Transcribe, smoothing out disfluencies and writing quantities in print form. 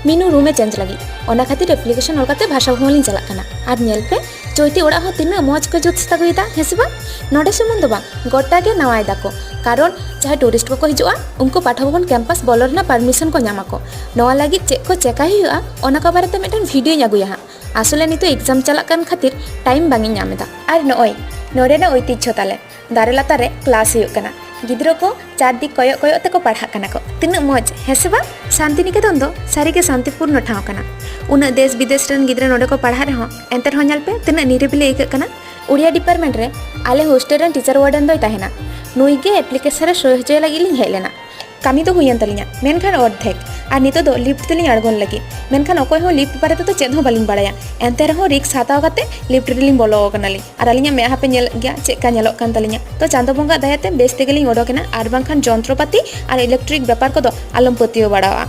मीनू रूमे चेंज लगी ओना खातिर एप्लीकेशन ऑल करते भाषा भवन चला कना और नेल पे चौथी ओड़ा हो तीना मौज को जुत सतागुइदा हेसबा नोडे सुमुन दो बा गोटा के नवाय दाको कारण जहाँ टूरिस्ट को हिजुआ उनको पाठा भवन कैंपस बोलरना परमिशन को नामा को नवा लगी चेक को चेका हुआ ओना को बारे मिटन वीडियो अगुया हाँ आसले नितो एग्जाम चला खातिर टाइम बांगी नामेदा और नय नोडे ना ऐतिह्य ताले दारे लातारे क्लास हुआ गिद्रो को चार दिक कयक कयक ते को पढ़ा कना को तीना मौज हेसबा शांति निकेतन दो सारी के शांतिपूर्ण ठाव कना उना देश विदेश रन गिद्रो नोडे को पढ़ा रहे एंते रहो नल पे तीना निरिबिले इक कना उड़िया डिपार्टमेंट रे आले हॉस्टल रन टीचर वार्डन दो ताहेना नुई के एप्लीकेशन रे सही हजे लगी लिंग हेज लेना कमी तो हुई तलिया मेनखान अर्धेक और नितो दो लिफ्ट तेलिंग आड़गोन लगी मेनखान अकोय हो लिफ्ट बारे तो चेद हो बालिंग बाड़ाया एंते रहो रिक्स हाताव काते लिफ्ट रेलिंग बोलो कनाली और अलिया मेहा पे नेल गया चेका नेलोग कान तलिया तो चांदो बोंगा दायाते बेस तेगेलिंग ओडोकेना और बांखान जंत्रपाति और इलेक्ट्रिक व्यापार को दो आलम पतियो बाड़ावा।